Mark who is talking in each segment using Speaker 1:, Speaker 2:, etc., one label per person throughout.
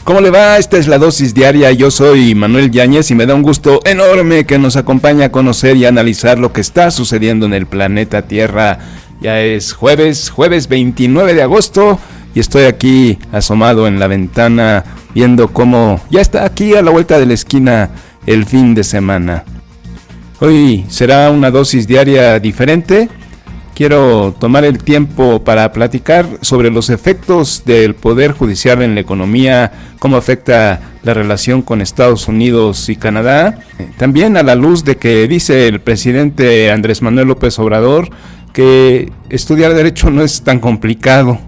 Speaker 1: ¿Cómo le va? Esta es la dosis diaria. Yo soy Manuel Yáñez y me da un gusto enorme que nos acompañe a conocer y analizar lo que está sucediendo en el planeta Tierra. Ya es jueves 29 de agosto y estoy aquí asomado en la ventana viendo cómo ya está aquí a la vuelta de la esquina el fin de semana. Hoy será una dosis diaria diferente. Quiero tomar el tiempo para platicar sobre los efectos del Poder Judicial en la economía, cómo afecta la relación con Estados Unidos y Canadá. También a la luz de que dice el presidente Andrés Manuel López Obrador que estudiar Derecho no es tan complicado.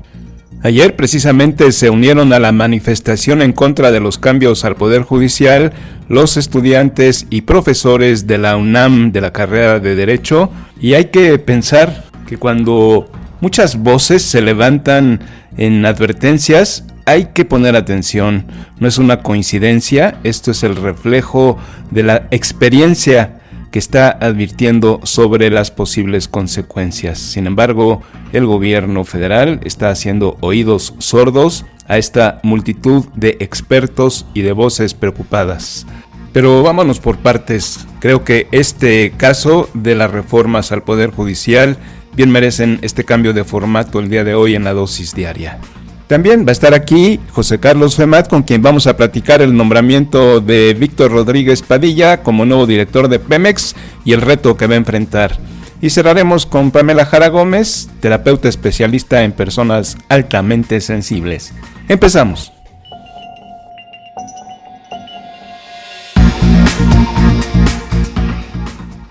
Speaker 1: Ayer precisamente se unieron a la manifestación en contra de los cambios al Poder Judicial los estudiantes y profesores de la UNAM de la carrera de Derecho, y hay que pensar que cuando muchas voces se levantan en advertencias, hay que poner atención. No es una coincidencia, esto es el reflejo de la experiencia que está advirtiendo sobre las posibles consecuencias. Sin embargo, el gobierno federal está haciendo oídos sordos a esta multitud de expertos y de voces preocupadas. Pero vámonos por partes. Creo que este caso de las reformas al Poder Judicial bien merecen este cambio de formato el día de hoy en la dosis diaria. También va a estar aquí José Carlos Femat, con quien vamos a platicar el nombramiento de Víctor Rodríguez Padilla como nuevo director de Pemex y el reto que va a enfrentar. Y cerraremos con Pamela Jara Gómez, terapeuta especialista en personas altamente sensibles. Empezamos.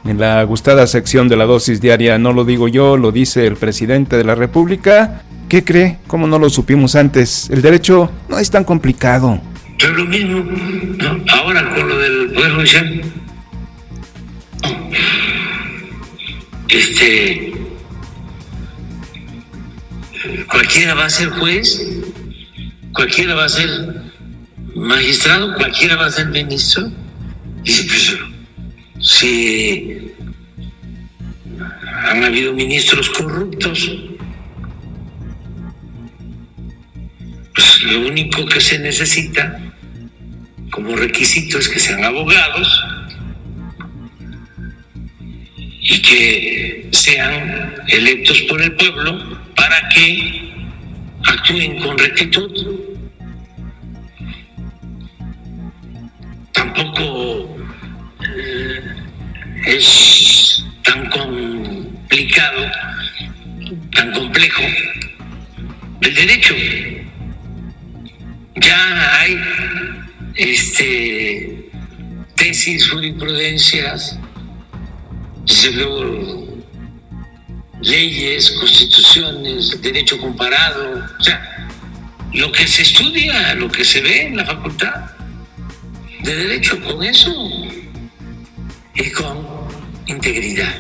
Speaker 1: En la gustada sección de la dosis diaria, no lo digo yo, lo dice el presidente de la República. ¿Qué cree? ¿Cómo no lo supimos antes? El derecho no es tan complicado.
Speaker 2: Pero lo mismo, ¿no? Ahora con lo del Poder Judicial. Cualquiera va a ser juez, cualquiera va a ser magistrado, cualquiera va a ser ministro. Dice, pues, si han habido ministros corruptos, pues lo único que se necesita como requisito es que sean abogados y que sean electos por el pueblo para que actúen con rectitud. Tampoco es tan complicado, tan complejo el derecho. Ya hay tesis, jurisprudencias, desde luego leyes, constituciones, derecho comparado, o sea, lo que se estudia, lo que se ve en la facultad de Derecho, con eso y con integridad.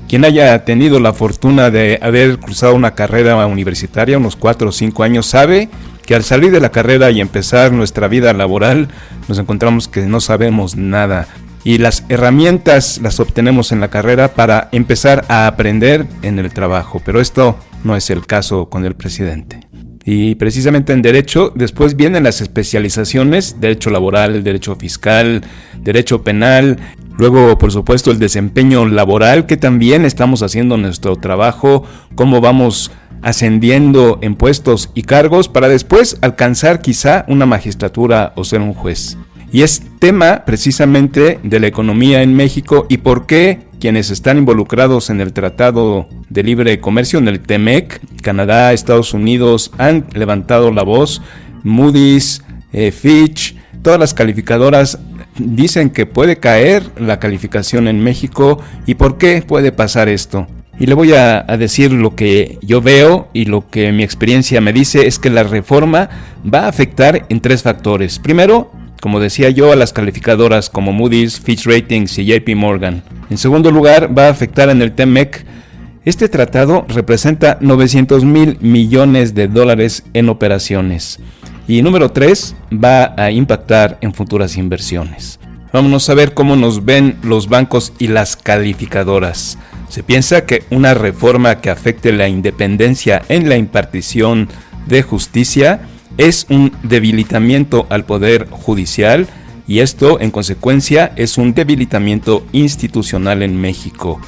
Speaker 1: Quien haya tenido la fortuna de haber cruzado una carrera universitaria, unos 4 o 5 años, sabe que al salir de la carrera y empezar nuestra vida laboral, nos encontramos que no sabemos nada. Y las herramientas las obtenemos en la carrera para empezar a aprender en el trabajo. Pero esto no es el caso con el presidente. Y precisamente en Derecho, después vienen las especializaciones, Derecho Laboral, Derecho Fiscal, Derecho Penal. Luego, por supuesto, el desempeño laboral, que también estamos haciendo nuestro trabajo, cómo vamos ascendiendo en puestos y cargos para después alcanzar quizá una magistratura o ser un juez. Y es tema precisamente de la economía en México y por qué quienes están involucrados en el Tratado de Libre Comercio, en el TEMEC, Canadá, Estados Unidos, han levantado la voz. Moody's, Fitch, todas las calificadoras dicen que puede caer la calificación en México. ¿Y por qué puede pasar esto? Y le voy a decir lo que yo veo y lo que mi experiencia me dice es que la reforma va a afectar en 3 factores. Primero, como decía yo, a las calificadoras como Moody's, Fitch Ratings y JP Morgan. En segundo lugar, va a afectar en el TEMEC. Este tratado representa $900,000 millones en operaciones. Y número 3, va a impactar en futuras inversiones. Vámonos a ver cómo nos ven los bancos y las calificadoras. Se piensa que una reforma que afecte la independencia en la impartición de justicia es un debilitamiento al poder judicial y esto en consecuencia es un debilitamiento institucional en México,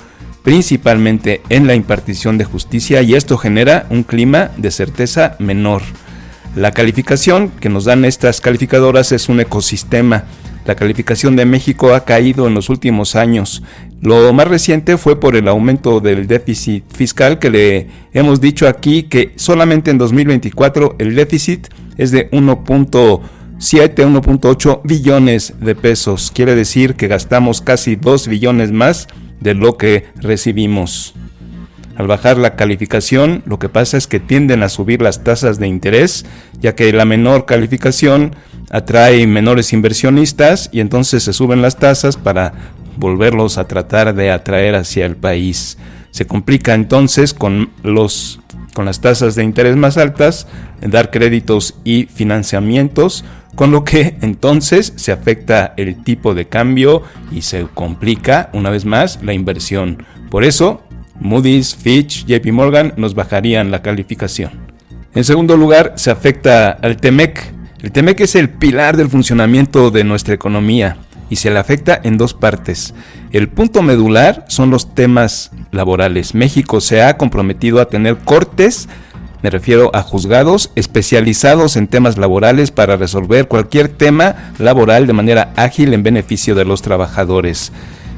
Speaker 1: principalmente en la impartición de justicia, y esto genera un clima de certeza menor. La calificación que nos dan estas calificadoras es un ecosistema. La calificación de México ha caído en los últimos años. Lo más reciente fue por el aumento del déficit fiscal, que le hemos dicho aquí que solamente en 2024 el déficit es de 1.8 billones de pesos. Quiere decir que gastamos casi 2 billones más de lo que recibimos. Al bajar la calificación, lo que pasa es que tienden a subir las tasas de interés, ya que la menor calificación atrae menores inversionistas y entonces se suben las tasas para volverlos a tratar de atraer hacia el país. Se complica entonces con las tasas de interés más altas, dar créditos y financiamientos, con lo que entonces se afecta el tipo de cambio y se complica una vez más la inversión. Por eso, Moody's, Fitch, JP Morgan nos bajarían la calificación. En segundo lugar, se afecta al TEMEC. El TEMEC es el pilar del funcionamiento de nuestra economía y se le afecta en dos partes. El punto medular son los temas laborales. México se ha comprometido a tener cortes, me refiero a juzgados especializados en temas laborales para resolver cualquier tema laboral de manera ágil en beneficio de los trabajadores.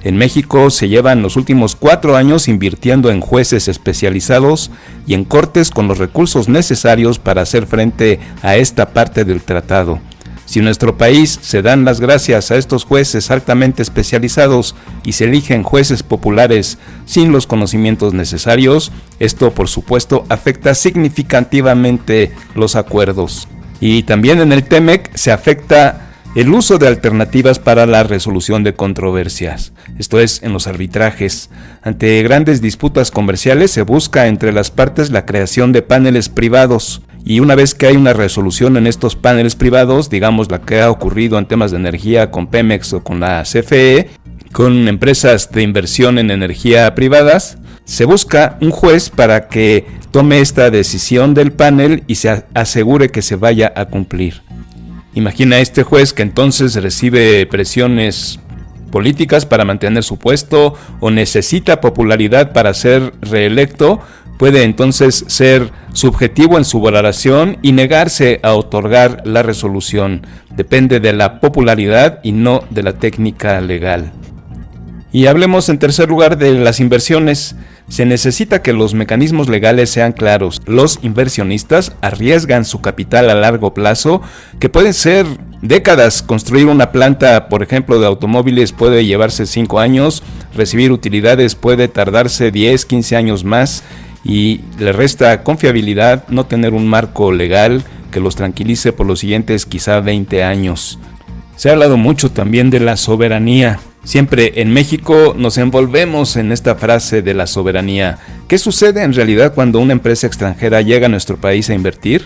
Speaker 1: En México se llevan los últimos 4 años invirtiendo en jueces especializados y en cortes con los recursos necesarios para hacer frente a esta parte del tratado. Si en nuestro país se dan las gracias a estos jueces altamente especializados y se eligen jueces populares sin los conocimientos necesarios, esto por supuesto afecta significativamente los acuerdos. Y también en el TEMEC se afecta el uso de alternativas para la resolución de controversias, esto es, en los arbitrajes. Ante grandes disputas comerciales se busca entre las partes la creación de paneles privados, y una vez que hay una resolución en estos paneles privados, digamos la que ha ocurrido en temas de energía con Pemex o con la CFE, con empresas de inversión en energía privadas, se busca un juez para que tome esta decisión del panel y se asegure que se vaya a cumplir. Imagina este juez que entonces recibe presiones políticas para mantener su puesto o necesita popularidad para ser reelecto, puede entonces ser subjetivo en su valoración y negarse a otorgar la resolución. Depende de la popularidad y no de la técnica legal. Y hablemos en tercer lugar de las inversiones. Se necesita que los mecanismos legales sean claros. Los inversionistas arriesgan su capital a largo plazo, que pueden ser décadas. Construir una planta, por ejemplo, de automóviles puede llevarse 5 años, recibir utilidades puede tardarse 10, 15 años más, y le resta confiabilidad no tener un marco legal que los tranquilice por los siguientes quizá 20 años. Se ha hablado mucho también de la soberanía. Siempre en México nos envolvemos en esta frase de la soberanía. ¿Qué sucede en realidad cuando una empresa extranjera llega a nuestro país a invertir?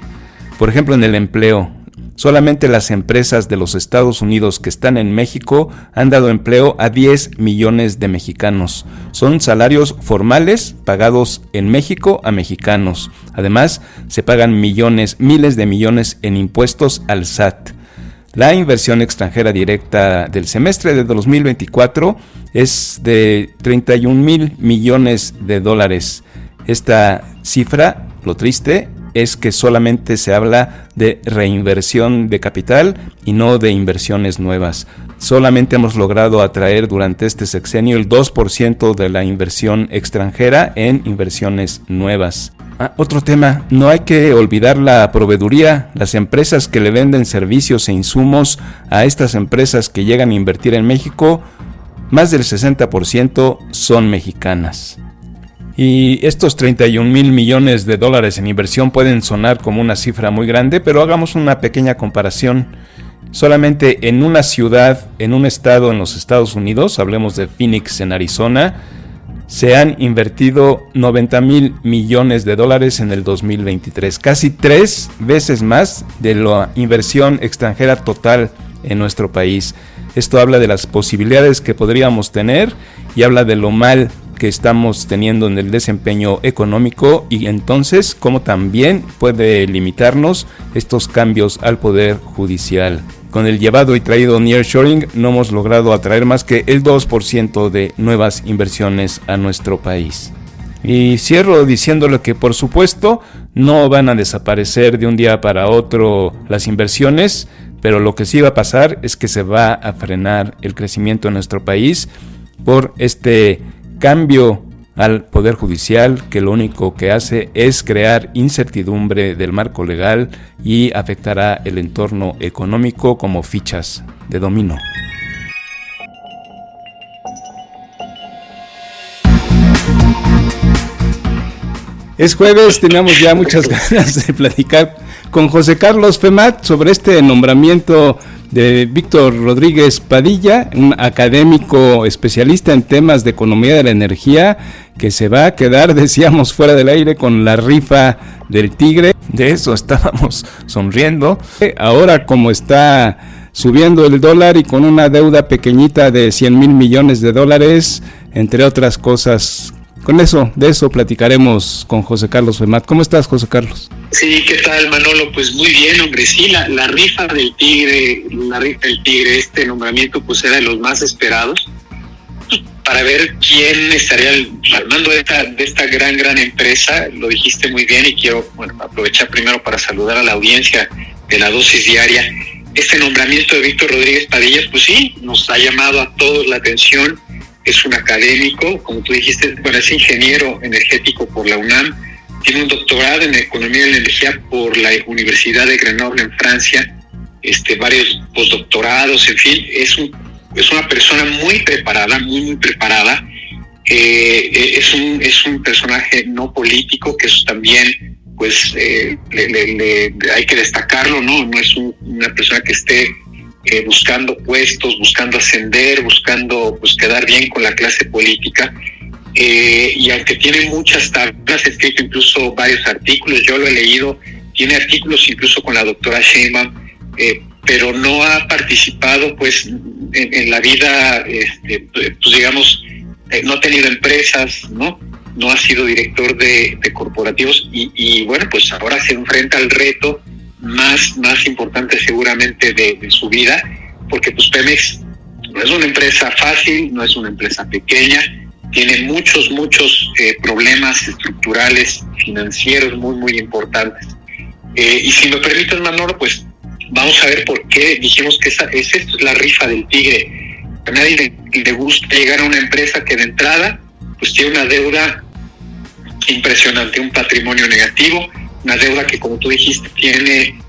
Speaker 1: Por ejemplo, en el empleo. Solamente las empresas de los Estados Unidos que están en México han dado empleo a 10 millones de mexicanos. Son salarios formales pagados en México a mexicanos. Además, se pagan miles de millones en impuestos al SAT. La inversión extranjera directa del semestre de 2024 es de 31,000 millones de dólares. Esta cifra, lo triste, es que solamente se habla de reinversión de capital y no de inversiones nuevas. Solamente hemos logrado atraer durante este sexenio el 2% de la inversión extranjera en inversiones nuevas. Otro tema, no hay que olvidar la proveeduría. Las empresas que le venden servicios e insumos a estas empresas que llegan a invertir en México, más del 60% son mexicanas. Y estos 31,000 millones de dólares en inversión pueden sonar como una cifra muy grande, pero hagamos una pequeña comparación. Solamente en una ciudad, en un estado en los Estados Unidos, hablemos de Phoenix en Arizona, se han invertido 90,000 millones de dólares en el 2023, casi 3 veces más de la inversión extranjera total en nuestro país. Esto habla de las posibilidades que podríamos tener y habla de lo mal que estamos teniendo en el desempeño económico, y entonces cómo también puede limitarnos estos cambios al Poder Judicial. Con el llevado y traído nearshoring no hemos logrado atraer más que el 2% de nuevas inversiones a nuestro país. Y cierro diciéndole que por supuesto no van a desaparecer de un día para otro las inversiones, pero lo que sí va a pasar es que se va a frenar el crecimiento en nuestro país por este cambio al Poder Judicial, que lo único que hace es crear incertidumbre del marco legal y afectará el entorno económico como fichas de dominó. Es jueves, teníamos ya muchas ganas de platicar con José Carlos Femat sobre este nombramiento de Víctor Rodríguez Padilla, un académico especialista en temas de economía de la energía, que se va a quedar, decíamos fuera del aire, con la rifa del tigre. De eso estábamos sonriendo. Ahora, como está subiendo el dólar y con una deuda pequeñita de 100,000 millones de dólares, entre otras cosas. De eso platicaremos con José Carlos Femat. ¿Cómo estás, José Carlos?
Speaker 3: Sí, ¿qué tal, Manolo? Pues muy bien, hombre, sí, la rifa del tigre, este nombramiento pues era de los más esperados para ver quién estaría al mando de esta gran empresa. Lo dijiste muy bien y quiero aprovechar primero para saludar a la audiencia de La Dosis Diaria. Este nombramiento de Víctor Rodríguez Padilla, pues sí, nos ha llamado a todos la atención. Es un académico, como tú dijiste, es ingeniero energético por la UNAM, tiene un doctorado en economía de la energía por la Universidad de Grenoble en Francia, varios postdoctorados, en fin, es una persona muy preparada, muy preparada. Es un personaje no político, que eso también pues hay que destacarlo, no es una persona que esté buscando puestos, buscando ascender, buscando pues quedar bien con la clase política, y aunque tiene muchas tablas, ha escrito incluso varios artículos, yo lo he leído, tiene artículos incluso con la doctora Sheinbaum, pero no ha participado pues en la vida, pues digamos, no ha tenido empresas, no ha sido director de corporativos, y bueno, pues ahora se enfrenta al reto más importante seguramente de su vida, porque pues Pemex no es una empresa fácil, no es una empresa pequeña, tiene muchos problemas estructurales, financieros muy importantes. Y si me permites, Manolo, pues vamos a ver por qué dijimos que esto es la rifa del tigre. A nadie le gusta llegar a una empresa que de entrada pues tiene una deuda impresionante, un patrimonio negativo, una deuda que, como tú dijiste, tiene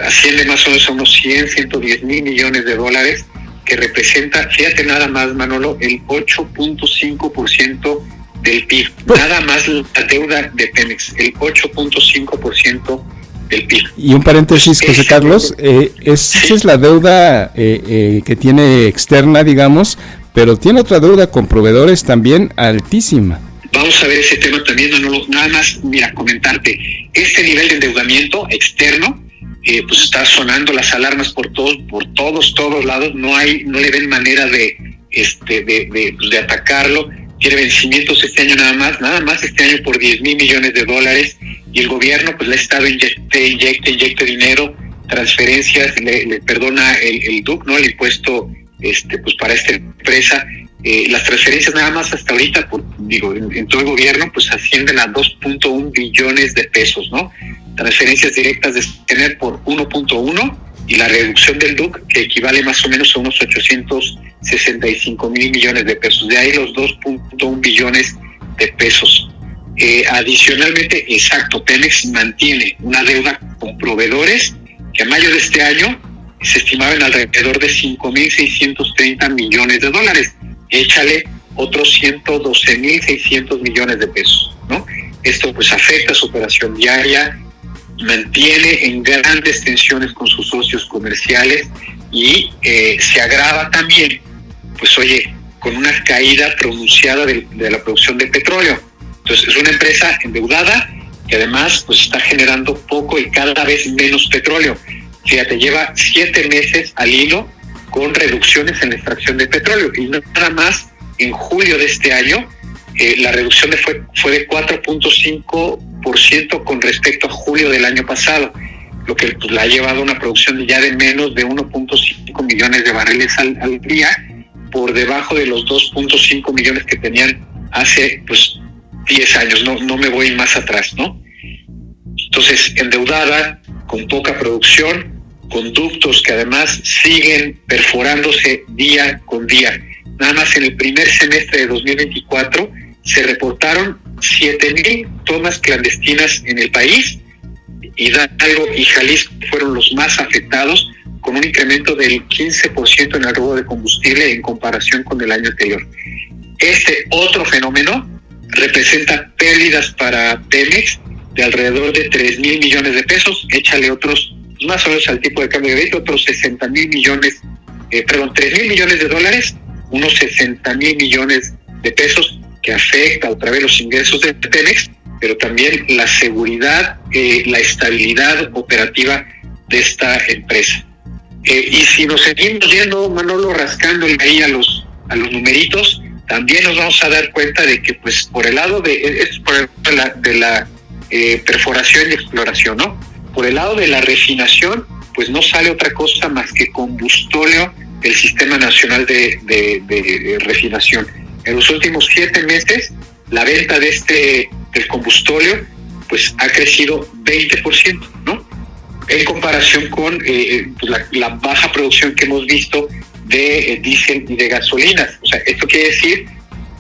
Speaker 3: asciende más o menos a unos 110 mil millones de dólares, que representa, fíjate nada más, Manolo, el 8.5% del PIB. Nada más la deuda de Pemex, el 8.5% del PIB.
Speaker 1: Y un paréntesis, José Carlos, esa es la deuda que tiene externa, digamos, pero tiene otra deuda con proveedores también altísima.
Speaker 3: Vamos a ver ese tema también, Manolo. Nada más, comentarte, este nivel de endeudamiento externo, pues está sonando las alarmas por todos lados. No le ven manera de atacarlo. Tiene vencimientos este año nada más este año por 10,000 millones de dólares, y el gobierno pues le ha estado inyecte dinero, transferencias, le perdona el DUC, ¿no? El impuesto pues para esta empresa. Las transferencias nada más hasta ahorita, en todo el gobierno, pues ascienden a 2.1 billones de pesos, ¿no? Transferencias directas de tener por 1.1, y la reducción del DUC, que equivale más o menos a unos 865,000 millones de pesos. De ahí los 2.1 billones de pesos. Adicionalmente, Pemex mantiene una deuda con proveedores que a mayo de este año se estimaba en alrededor de 5,630 millones de dólares. Échale otros 112,600 millones de pesos, ¿no? Esto pues afecta su operación diaria, mantiene en grandes tensiones con sus socios comerciales, y se agrava también, pues con una caída pronunciada de la producción de petróleo. Entonces es una empresa endeudada que además pues está generando poco y cada vez menos petróleo. Fíjate, lleva 7 meses al hilo con reducciones en la extracción de petróleo, y no nada más en julio de este año, la reducción fue de 4.5% con respecto a julio del año pasado, lo que pues, la ha llevado a una producción ya de menos de 1.5 millones de barriles al día, por debajo de los 2.5 millones que tenían hace pues 10 años, no me voy más atrás, ¿no? Entonces, endeudada, con poca producción, con ductos que además siguen perforándose día con día. Nada más en el primer semestre de 2024 se reportaron 7,000 tomas clandestinas en el país. Hidalgo y Jalisco fueron los más afectados, con un incremento del 15% en el robo de combustible en comparación con el año anterior. Este otro fenómeno representa pérdidas para Pemex de alrededor de 3,000 millones de pesos, échale otros, más o menos al tipo de cambio de hoy, otros 3,000 millones de dólares, unos 60,000 millones de pesos, que afecta otra vez los ingresos de Pemex, pero también la seguridad, la estabilidad operativa de esta empresa. Y si nos seguimos yendo, Manolo, rascando ahí a los numeritos, también nos vamos a dar cuenta de que pues por el lado de la perforación y exploración, ¿no? Por el lado de la refinación, pues no sale otra cosa más que combustóleo del Sistema Nacional de Refinación. En los últimos 7 meses, la venta del combustóleo pues ha crecido 20%, ¿no? En comparación con la baja producción que hemos visto de diésel y de gasolinas. O sea, esto quiere decir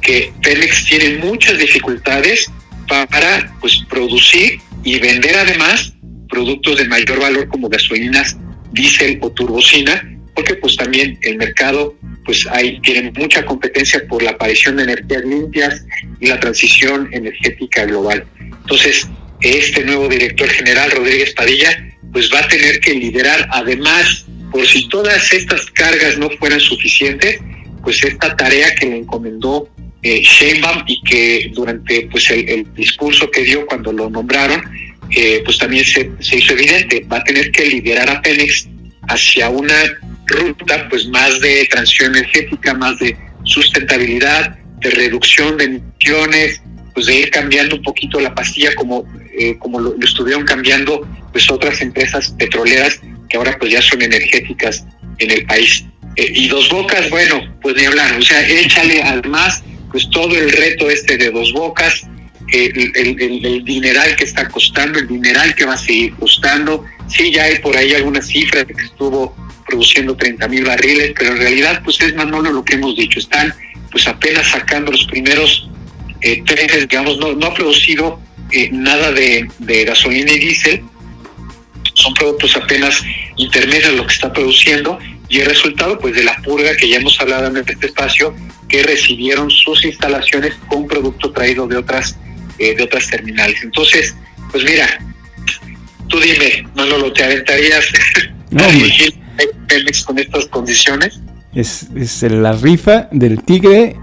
Speaker 3: que Pemex tiene muchas dificultades para pues producir y vender además productos de mayor valor como gasolinas, diésel o turbocina, porque pues también el mercado pues tiene mucha competencia por la aparición de energías limpias y la transición energética global. Entonces, este nuevo director general, Rodríguez Padilla, pues va a tener que liderar, además, por si todas estas cargas no fueran suficientes, pues esta tarea que le encomendó Sheinbaum, y que durante pues el discurso que dio cuando lo nombraron, pues también se hizo evidente. Va a tener que liderar a Pemex hacia una ruta pues más de transición energética, más de sustentabilidad, de reducción de emisiones, pues de ir cambiando un poquito la pastilla como lo estuvieron cambiando pues otras empresas petroleras que ahora pues ya son energéticas en el país. Y Dos Bocas, bueno, pues ni hablar, o sea, échale además pues todo el reto de Dos Bocas, el dineral que está costando, el dineral que va a seguir costando. Sí, ya hay por ahí algunas cifras de que estuvo produciendo 30,000 barriles, pero en realidad pues es, Manolo, lo que hemos dicho, están pues apenas sacando los primeros trenes, digamos, no ha producido nada de gasolina y diésel, son productos apenas intermedios lo que está produciendo, y el resultado pues de la purga que ya hemos hablado en este espacio, que recibieron sus instalaciones con producto traído de otras terminales. Entonces, pues mira, tú dime, Manolo, ¿te aventarías a dirigir Pemex con estas condiciones?
Speaker 1: Es la rifa del tigre.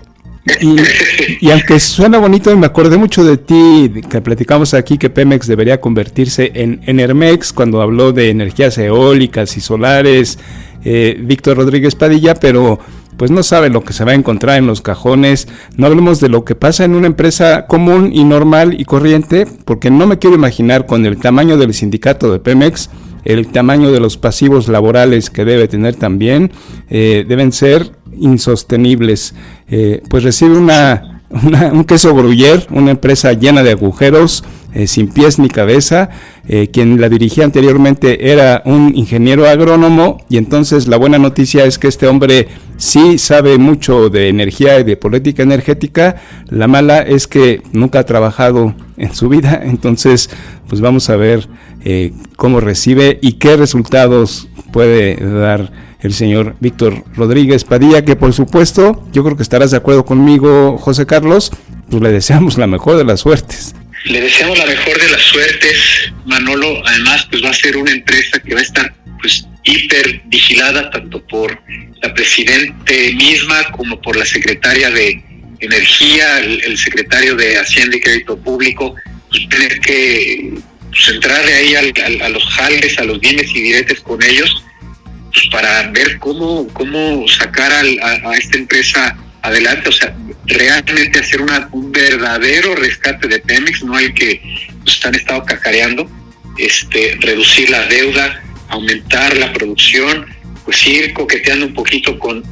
Speaker 1: Y aunque suena bonito, me acordé mucho de ti, que platicamos aquí que Pemex debería convertirse en Enermex cuando habló de energías eólicas y solares, Víctor Rodríguez Padilla, pero pues no sabe lo que se va a encontrar en los cajones. No hablemos de lo que pasa en una empresa común y normal y corriente, porque no me quiero imaginar con el tamaño del sindicato de Pemex, el tamaño de los pasivos laborales que debe tener también, deben ser insostenibles. Pues recibe un queso Gruyère, una empresa llena de agujeros, sin pies ni cabeza. Quien la dirigía anteriormente era un ingeniero agrónomo, y entonces la buena noticia es que este hombre sí sabe mucho de energía y de política energética. La mala es que nunca ha trabajado en su vida, entonces pues vamos a ver cómo recibe y qué resultados puede dar el señor Víctor Rodríguez Padilla, que por supuesto, yo creo que estarás de acuerdo conmigo, José Carlos, pues le deseamos la mejor de las suertes.
Speaker 3: Le deseamos la mejor de las suertes, Manolo. Además, pues va a ser una empresa que va a estar pues hiper vigilada tanto por la presidente misma como por la secretaria de Energía, el secretario de Hacienda y Crédito Público. Pues tener que pues, entrarle ahí a los jales, a los dimes y diretes con ellos, pues para ver cómo sacar a esta empresa adelante, o sea, realmente hacer un verdadero rescate de Pemex, no hay que pues, han estado cacareando, reducir la deuda, aumentar la producción, pues ir coqueteando un poquito con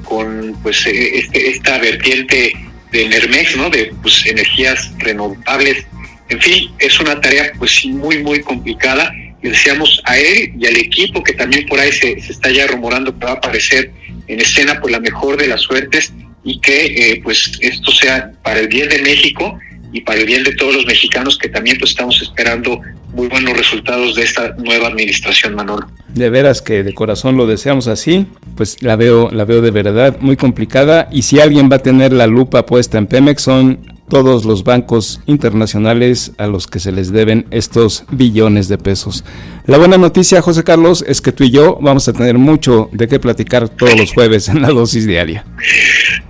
Speaker 3: pues esta vertiente de Enermex, ¿no? De pues energías renovables. En fin, es una tarea pues muy muy complicada. Le deseamos a él y al equipo, que también por ahí se está ya rumorando que va a aparecer en escena, pues la mejor de las suertes, y que pues esto sea para el bien de México y para el bien de todos los mexicanos, que también pues estamos esperando muy buenos resultados de esta nueva administración, Manolo.
Speaker 1: De veras que de corazón lo deseamos así, pues la veo de verdad muy complicada, y si alguien va a tener la lupa puesta en Pemex son todos los bancos internacionales a los que se les deben estos billones de pesos. La buena noticia, José Carlos, es que tú y yo vamos a tener mucho de qué platicar todos los jueves en la dosis diaria.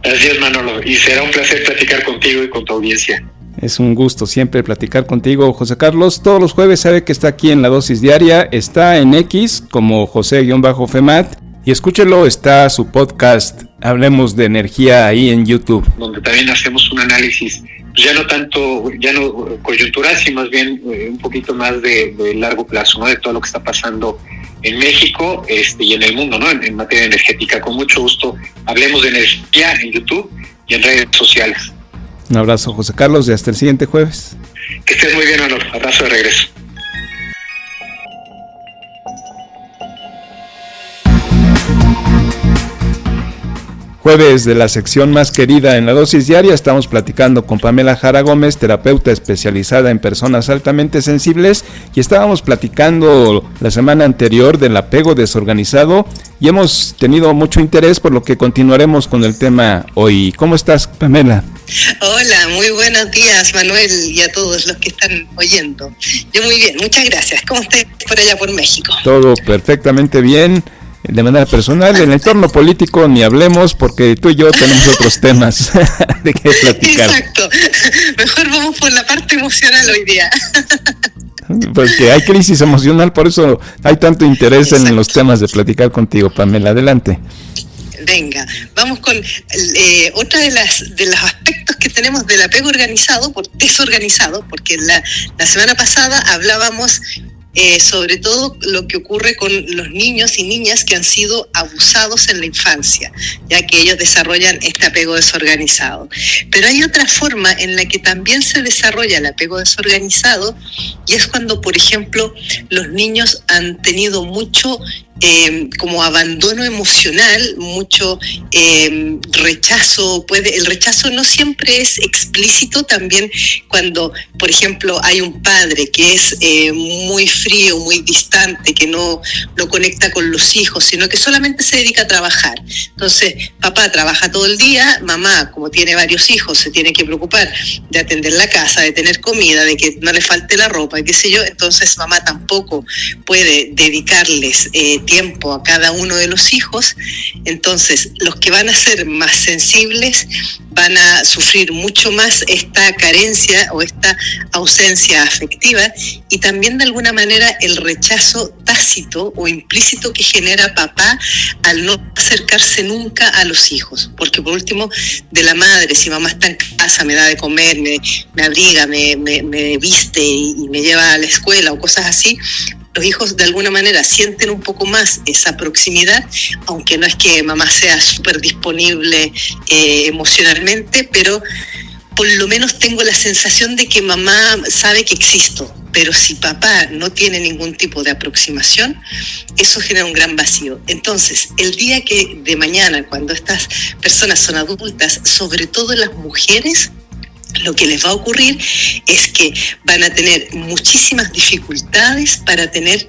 Speaker 3: Así es, Manolo, y será un placer platicar contigo y con tu audiencia.
Speaker 1: Es un gusto siempre platicar contigo, José Carlos. Todos los jueves sabe que está aquí en la dosis diaria, está en X como José-Femat, y escúchelo, está su podcast Hablemos de Energía ahí en YouTube,
Speaker 3: donde también hacemos un análisis, ya no coyuntural, sino más bien un poquito más de largo plazo, ¿no? De todo lo que está pasando en México y en el mundo, ¿no? En materia energética. Con mucho gusto, Hablemos de Energía en YouTube y en redes sociales.
Speaker 1: Un abrazo, José Carlos, y hasta el siguiente jueves.
Speaker 3: Que estés muy bien, Manolo. Abrazo de regreso.
Speaker 1: Jueves de la sección más querida en la dosis diaria, estamos platicando con Pamela Jara Gómez, terapeuta especializada en personas altamente sensibles, y estábamos platicando la semana anterior del apego desorganizado y hemos tenido mucho interés, por lo que continuaremos con el tema hoy. ¿Cómo estás, Pamela?
Speaker 4: Hola, muy buenos días, Manuel, y a todos los que están oyendo. Yo muy bien, muchas gracias. ¿Cómo estás por allá por México?
Speaker 1: Todo perfectamente bien. De manera personal, en el entorno político ni hablemos, porque tú y yo tenemos otros temas de qué platicar.
Speaker 4: Exacto, mejor vamos por la parte emocional hoy día.
Speaker 1: Porque hay crisis emocional, por eso hay tanto interés en los temas de platicar contigo, Pamela. Adelante.
Speaker 4: Venga, vamos con otra de los aspectos que tenemos del apego desorganizado, porque la semana pasada hablábamos sobre todo lo que ocurre con los niños y niñas que han sido abusados en la infancia, ya que ellos desarrollan este apego desorganizado. Pero hay otra forma en la que también se desarrolla el apego desorganizado, y es cuando, por ejemplo, los niños han tenido mucho como abandono emocional, mucho rechazo. El rechazo no siempre es explícito, también cuando, por ejemplo, hay un padre que es muy frío, muy distante, que no conecta con los hijos, sino que solamente se dedica a trabajar. Entonces, papá trabaja todo el día, mamá, como tiene varios hijos, se tiene que preocupar de atender la casa, de tener comida, de que no le falte la ropa, qué sé yo. Entonces, mamá tampoco puede dedicarles tiempo a cada uno de los hijos. Entonces, los que van a ser más sensibles van a sufrir mucho más esta carencia o esta ausencia afectiva, y también de alguna manera el rechazo tácito o implícito que genera papá al no acercarse nunca a los hijos. Porque por último, de la madre, si mamá está en casa, me da de comer, me abriga, me viste y me lleva a la escuela o cosas así, los hijos de alguna manera sienten un poco más esa proximidad, aunque no es que mamá sea súper disponible emocionalmente, pero por lo menos tengo la sensación de que mamá sabe que existo. Pero si papá no tiene ningún tipo de aproximación, eso genera un gran vacío. Entonces, el día que de mañana, cuando estas personas son adultas, sobre todo las mujeres, lo que les va a ocurrir es que van a tener muchísimas dificultades para tener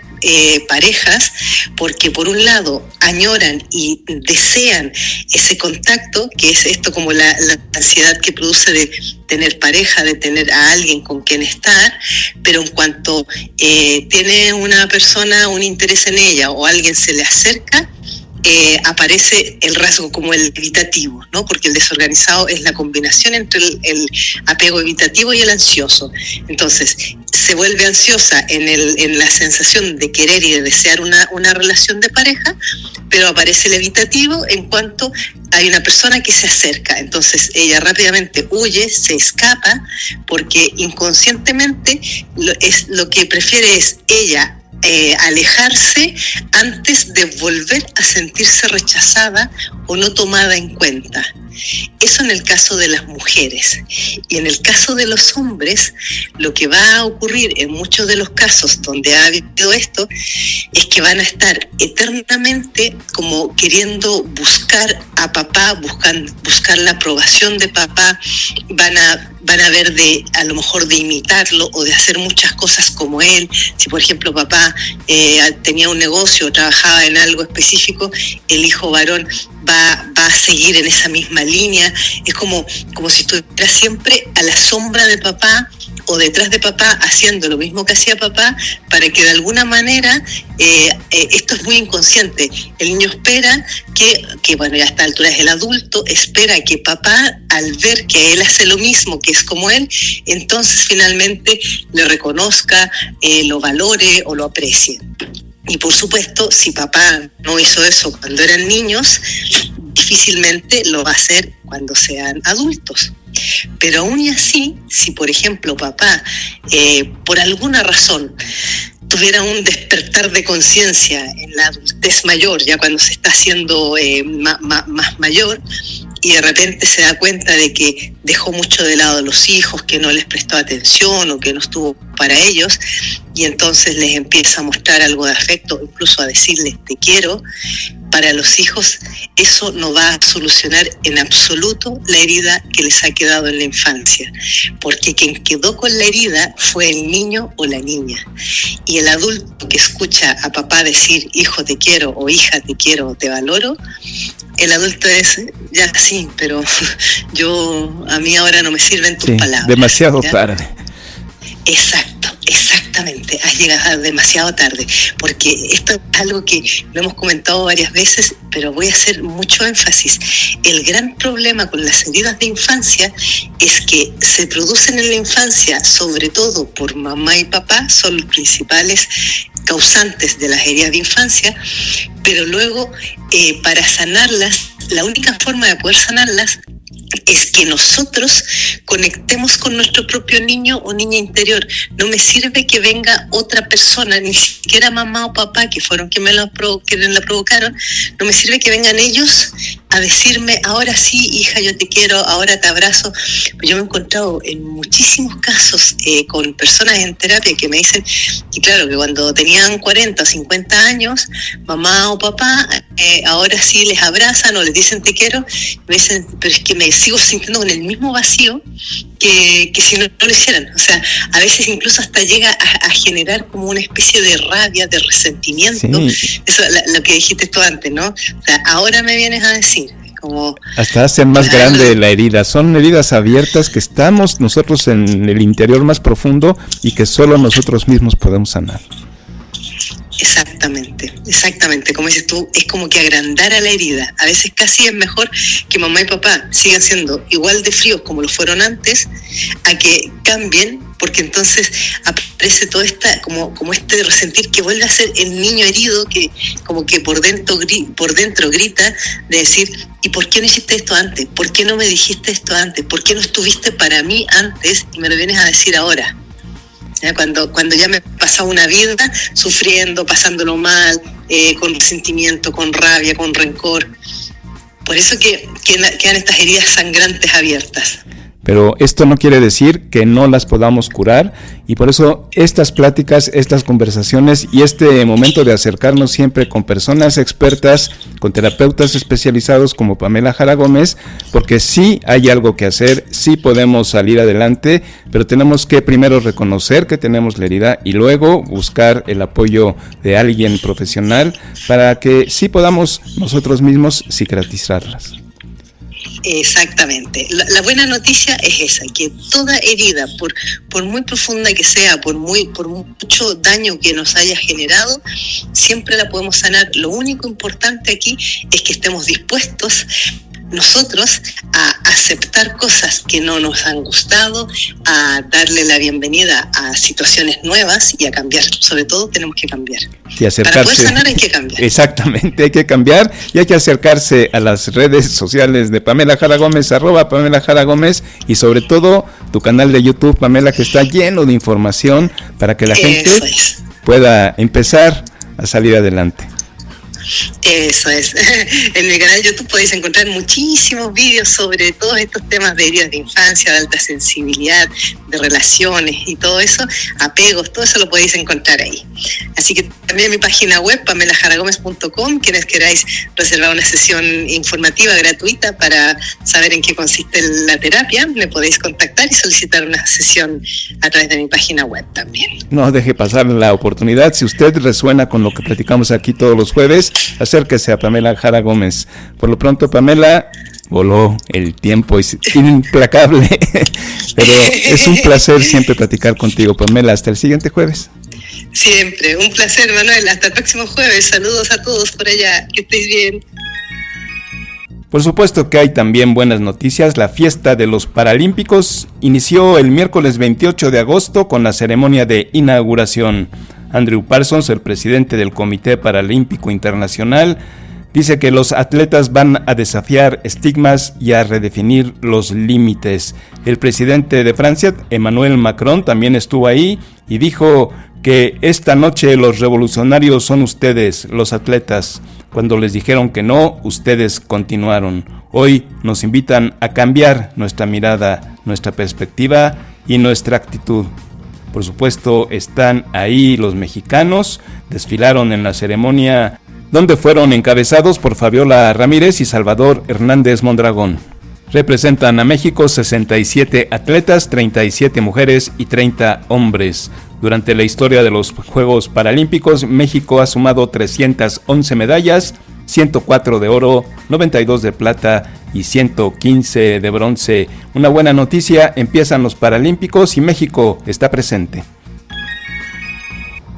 Speaker 4: parejas, porque por un lado añoran y desean ese contacto, que es esto como la ansiedad que produce de tener pareja, de tener a alguien con quien estar, pero en cuanto tiene una persona un interés en ella o alguien se le acerca, aparece el rasgo como el evitativo, ¿no? Porque el desorganizado es la combinación entre el apego evitativo y el ansioso. Entonces, se vuelve ansiosa en la sensación de querer y de desear una relación de pareja, pero aparece el evitativo en cuanto hay una persona que se acerca. Entonces ella rápidamente huye, se escapa, porque inconscientemente lo que prefiere es ella alejarse antes de volver a sentirse rechazada o no tomada en cuenta. Eso en el caso de las mujeres. Y en el caso de los hombres, lo que va a ocurrir en muchos de los casos donde ha habido esto, es que van a estar eternamente como queriendo buscar a papá, buscar la aprobación de papá, van a ver a lo mejor de imitarlo o de hacer muchas cosas como él. Si por ejemplo papá tenía un negocio o trabajaba en algo específico, el hijo varón va a seguir en esa misma línea. Es como si estuviera siempre a la sombra de papá o detrás de papá haciendo lo mismo que hacía papá, para que de alguna manera, esto es muy inconsciente, el niño espera que bueno, ya a esta altura es el adulto, espera que papá, al ver que él hace lo mismo, que es como él, entonces finalmente le reconozca, lo valore o lo aprecie. Y por supuesto, si papá no hizo eso cuando eran niños, difícilmente lo va a hacer cuando sean adultos. Pero aún y así, si por ejemplo papá, por alguna razón, tuviera un despertar de conciencia en la adultez mayor, ya cuando se está haciendo más mayor, y de repente se da cuenta de que dejó mucho de lado a los hijos, que no les prestó atención o que no estuvo para ellos, y entonces les empieza a mostrar algo de afecto, incluso a decirles te quiero, para los hijos eso no va a solucionar en absoluto la herida que les ha quedado en la infancia, porque quien quedó con la herida fue el niño o la niña, y el adulto que escucha a papá decir hijo te quiero o hija te quiero o te valoro, el adulto es ya sí, pero a mí ahora no me sirven tus palabras.
Speaker 1: Demasiado
Speaker 4: ¿ya?
Speaker 1: tarde.
Speaker 4: Exactamente, has llegado demasiado tarde, porque esto es algo que lo hemos comentado varias veces, pero voy a hacer mucho énfasis. El gran problema con las heridas de infancia es que se producen en la infancia, sobre todo por mamá y papá, son los principales causantes de las heridas de infancia, pero luego para sanarlas, la única forma de poder sanarlas es que nosotros conectemos con nuestro propio niño o niña interior. No me sirve que venga otra persona, ni siquiera mamá o papá, que fueron quienes la provocaron, no me sirve que vengan ellos a decirme, ahora sí, hija, yo te quiero, ahora te abrazo. Pues yo me he encontrado en muchísimos casos con personas en terapia que me dicen, y claro, que cuando tenían 40 o 50 años, mamá o papá, ahora sí les abrazan o les dicen te quiero, me dicen, pero es que me sigo sintiendo con el mismo vacío que si no lo hicieran. O sea, a veces incluso hasta llega a generar como una especie de rabia, de resentimiento. Sí. Eso, lo que dijiste tú antes, ¿no? O sea, ahora me vienes a decir, como...
Speaker 1: Hasta hace más grande la herida. Son heridas abiertas que estamos nosotros en el interior más profundo y que solo nosotros mismos podemos sanar.
Speaker 4: Exactamente, como dices tú, es como que agrandar a la herida. A veces casi es mejor que mamá y papá sigan siendo igual de fríos como lo fueron antes, a que cambien, porque entonces aparece todo como este resentir que vuelve a ser el niño herido, que como que por dentro grita de decir, ¿y por qué no hiciste esto antes? ¿Por qué no me dijiste esto antes? ¿Por qué no estuviste para mí antes y me lo vienes a decir ahora? ¿Ya? Cuando ya me he pasado una vida sufriendo, pasándolo mal, con resentimiento, con rabia, con rencor. Por eso que quedan estas heridas sangrantes abiertas.
Speaker 1: Pero esto no quiere decir que no las podamos curar, y por eso estas pláticas, estas conversaciones y este momento de acercarnos siempre con personas expertas, con terapeutas especializados como Pamela Jara Gómez, porque sí hay algo que hacer, sí podemos salir adelante, pero tenemos que primero reconocer que tenemos la herida y luego buscar el apoyo de alguien profesional para que sí podamos nosotros mismos cicatrizarlas.
Speaker 4: Exactamente. La buena noticia es esa, que toda herida, por muy profunda que sea, por mucho daño que nos haya generado, siempre la podemos sanar. Lo único importante aquí es que estemos dispuestos nosotros a aceptar cosas que no nos han gustado, a darle la bienvenida a situaciones nuevas y a cambiar. Sobre todo tenemos que cambiar.
Speaker 1: Y acercarse.
Speaker 4: Para poder sanar hay que cambiar.
Speaker 1: Exactamente, hay que cambiar y hay que acercarse a las redes sociales de Pamela Jara Gómez, @Pamela Jara Gómez, y sobre todo tu canal de YouTube, Pamela, que está lleno de información para que la gente pueda empezar a salir adelante.
Speaker 4: Eso es. En mi canal de YouTube podéis encontrar muchísimos vídeos sobre todos estos temas de heridas de infancia, de alta sensibilidad, de relaciones y todo eso, apegos, todo eso lo podéis encontrar ahí. Así que también en mi página web, pamelajaragomez.com, quienes queráis reservar una sesión informativa gratuita para saber en qué consiste la terapia, me podéis contactar y solicitar una sesión a través de mi página web también.
Speaker 1: No deje pasar la oportunidad. Si usted resuena con lo que platicamos aquí todos los jueves, acérquese a Pamela Jara Gómez. Por lo pronto, Pamela, voló el tiempo, es implacable, pero es un placer siempre platicar contigo, Pamela. Hasta el siguiente jueves.
Speaker 4: Siempre, un placer, Manuel. Hasta el próximo jueves. Saludos a todos por allá. Que estéis bien.
Speaker 1: Por supuesto que hay también buenas noticias. La fiesta de los Paralímpicos inició el miércoles 28 de agosto con la ceremonia de inauguración. Andrew Parsons, el presidente del Comité Paralímpico Internacional, dice que los atletas van a desafiar estigmas y a redefinir los límites. El presidente de Francia, Emmanuel Macron, también estuvo ahí y dijo que esta noche los revolucionarios son ustedes, los atletas. Cuando les dijeron que no, ustedes continuaron. Hoy nos invitan a cambiar nuestra mirada, nuestra perspectiva y nuestra actitud. Por supuesto, están ahí los mexicanos, desfilaron en la ceremonia donde fueron encabezados por Fabiola Ramírez y Salvador Hernández Mondragón. Representan a México 67 atletas, 37 mujeres y 30 hombres. Durante la historia de los Juegos Paralímpicos, México ha sumado 311 medallas, 104 de oro, 92 de plata y 115 de bronce. Una buena noticia, empiezan los Paralímpicos y México está presente.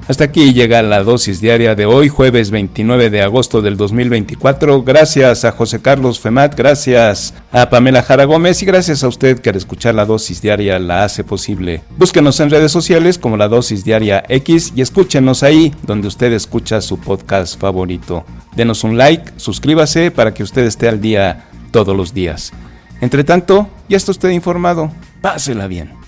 Speaker 1: Hasta aquí llega la dosis diaria de hoy, jueves 29 de agosto del 2024. Gracias a José Carlos Femat, gracias a Pamela Jara Gómez y gracias a usted que al escuchar la dosis diaria la hace posible. Búsquenos en redes sociales como la dosis diaria X y escúchenos ahí donde usted escucha su podcast favorito. Denos un like, suscríbase para que usted esté al día todos los días. Entre tanto, ya está usted informado. Pásela bien.